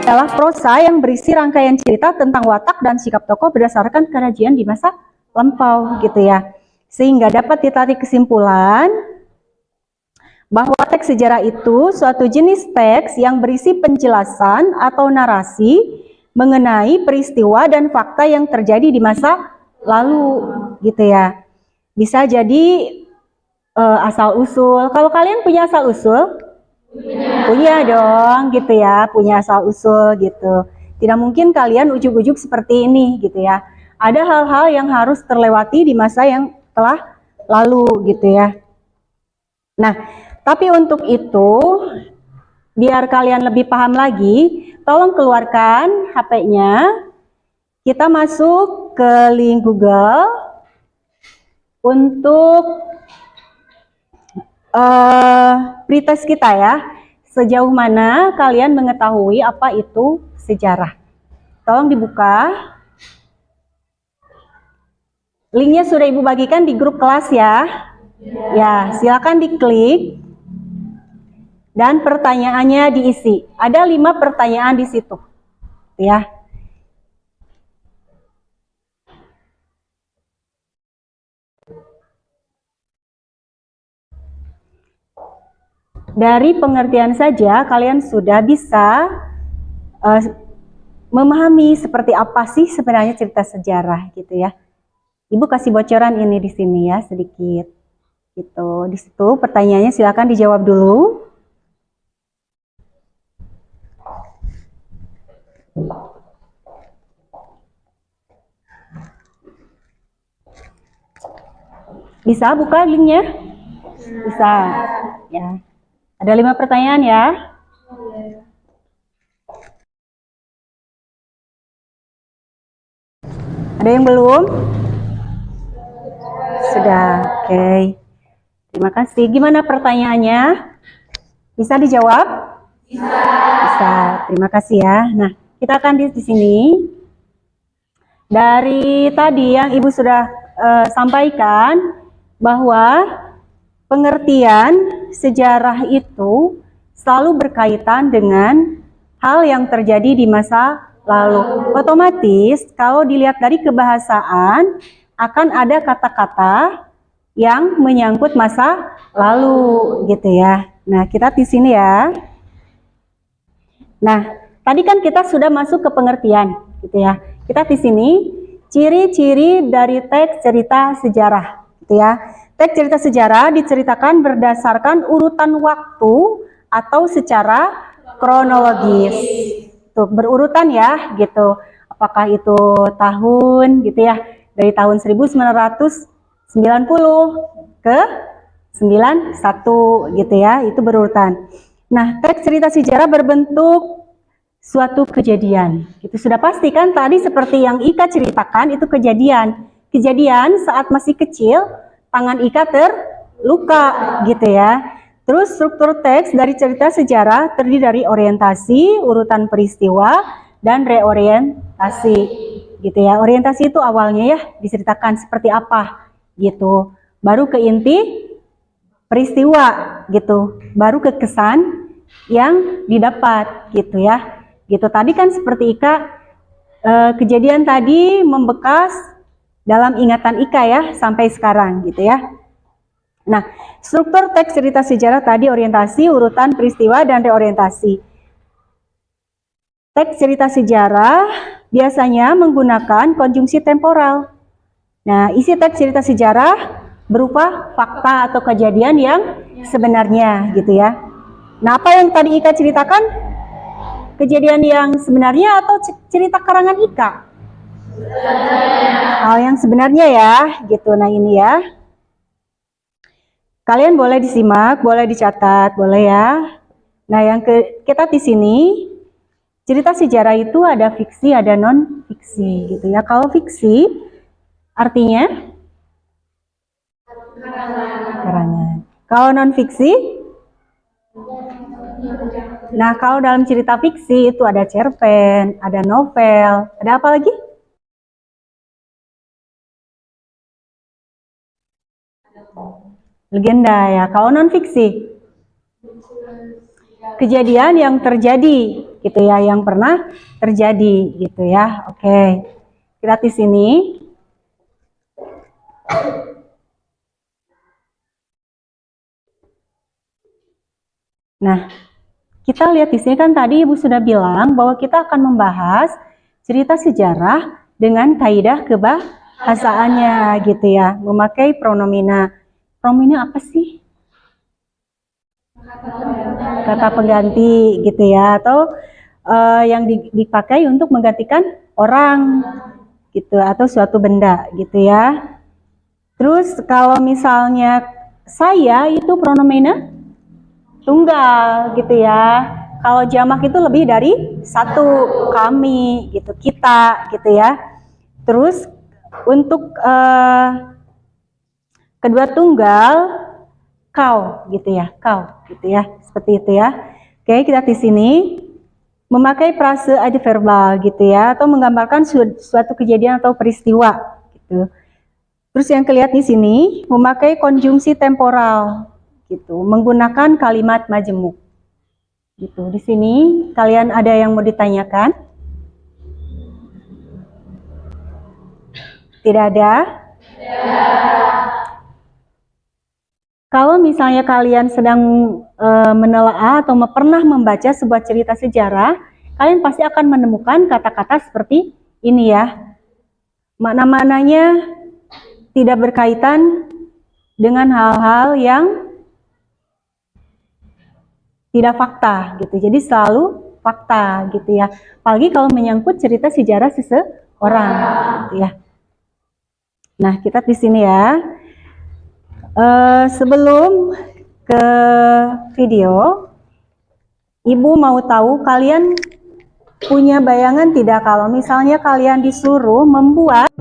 adalah prosa yang berisi rangkaian cerita tentang watak dan sikap tokoh berdasarkan kerajian di masa lampau gitu ya. Sehingga dapat ditarik kesimpulan bahwa teks sejarah itu suatu jenis teks yang berisi penjelasan atau narasi mengenai peristiwa dan fakta yang terjadi di masa lalu gitu ya. Bisa jadi asal usul. Kalau kalian punya asal usul? Punya dong gitu ya, punya asal usul gitu. Tidak mungkin kalian ujuk-ujuk seperti ini gitu ya. Ada hal-hal yang harus terlewati di masa yang telah lalu gitu ya. Nah, tapi untuk itu, biar kalian lebih paham lagi, tolong keluarkan HP-nya. Kita masuk ke link Google untuk pretest kita ya. Sejauh mana kalian mengetahui apa itu sejarah. Tolong dibuka. Linknya sudah Ibu bagikan di grup kelas ya. Ya, silakan diklik. Dan pertanyaannya diisi. Ada 5 pertanyaan di situ. Ya. Dari pengertian saja kalian sudah bisa memahami seperti apa sih sebenarnya cerita sejarah gitu ya. Ibu kasih bocoran ini di sini ya sedikit. Gitu. Di situ pertanyaannya silakan dijawab dulu. Bisa buka linknya? Bisa. Ya. Ada 5 pertanyaan ya. Ada yang belum? Sudah. Oke. Terima kasih. Gimana pertanyaannya? Bisa dijawab? Bisa. Bisa. Terima kasih ya. Nah, kita akan di sini. Dari tadi yang Ibu sudah sampaikan bahwa pengertian sejarah itu selalu berkaitan dengan hal yang terjadi di masa lalu. Otomatis kalau dilihat dari kebahasaan akan ada kata-kata yang menyangkut masa lalu gitu ya. Nah, kita di sini ya. Nah, tadi kan kita sudah masuk ke pengertian gitu ya. Kita di sini ciri-ciri dari teks cerita sejarah gitu ya. Teks cerita sejarah diceritakan berdasarkan urutan waktu atau secara kronologis. Tuh, berurutan ya gitu. Apakah itu tahun gitu ya. Dari tahun 1990 ke 91 gitu ya. Itu berurutan. Nah, teks cerita sejarah berbentuk suatu kejadian. Itu sudah pasti kan tadi seperti yang Ika ceritakan itu kejadian. Kejadian saat masih kecil tangan Ika terluka gitu ya. Terus struktur teks dari cerita sejarah terdiri dari orientasi, urutan peristiwa, dan reorientasi gitu ya. Orientasi itu awalnya ya diceritakan seperti apa gitu. Baru ke inti peristiwa gitu. Baru ke kesan yang didapat gitu ya. Gitu tadi kan seperti Ika kejadian tadi membekas dalam ingatan Ika ya sampai sekarang gitu ya. Nah, struktur teks cerita sejarah tadi orientasi, urutan peristiwa dan reorientasi. Teks cerita sejarah biasanya menggunakan konjungsi temporal. Nah, isi teks cerita sejarah berupa fakta atau kejadian yang sebenarnya gitu ya. Nah, apa yang tadi Ika ceritakan? Kejadian yang sebenarnya atau cerita karangan Ika? Hal yang sebenarnya ya, gitu. Nah ini ya. Kalian boleh disimak, boleh dicatat, boleh ya. Nah yang kita di sini, cerita sejarah itu ada fiksi, ada non fiksi, gitu ya. Kalau fiksi, artinya karangan. Kalau non fiksi, nah, kalau dalam cerita fiksi itu ada cerpen, ada novel, ada apa lagi? Legenda ya. Kalau non fiksi, kejadian yang terjadi gitu ya yang pernah terjadi gitu ya. Oke. Kita di sini. Nah, kita lihat di sini kan tadi Ibu sudah bilang bahwa kita akan membahas cerita sejarah dengan kaidah kebahasaannya gitu ya, memakai pronomina. Pronomina apa sih? Kata pengganti gitu ya, atau yang dipakai untuk menggantikan orang gitu atau suatu benda gitu ya. Terus kalau misalnya saya itu pronomina tunggal gitu ya. Kalau jamak itu lebih dari satu, kami gitu, kita gitu ya. Terus untuk kedua tunggal kau gitu ya, kau gitu ya, seperti itu ya. Oke, kita di sini memakai frase adverbal gitu ya, atau menggambarkan suatu kejadian atau peristiwa gitu. Terus yang kelihatan di sini memakai konjungsi temporal gitu, menggunakan kalimat majemuk. Gitu. Di sini kalian ada yang mau ditanyakan? Tidak ada? Kalau misalnya kalian sedang menelaah atau pernah membaca sebuah cerita sejarah, kalian pasti akan menemukan kata-kata seperti ini ya. Makna-maknanya tidak berkaitan dengan hal-hal yang tidak fakta gitu. Jadi selalu fakta gitu ya. Apalagi kalau menyangkut cerita sejarah seseorang gitu ya. Nah, kita di sini ya. Sebelum ke video, Ibu mau tahu kalian punya bayangan tidak kalau misalnya kalian disuruh membuat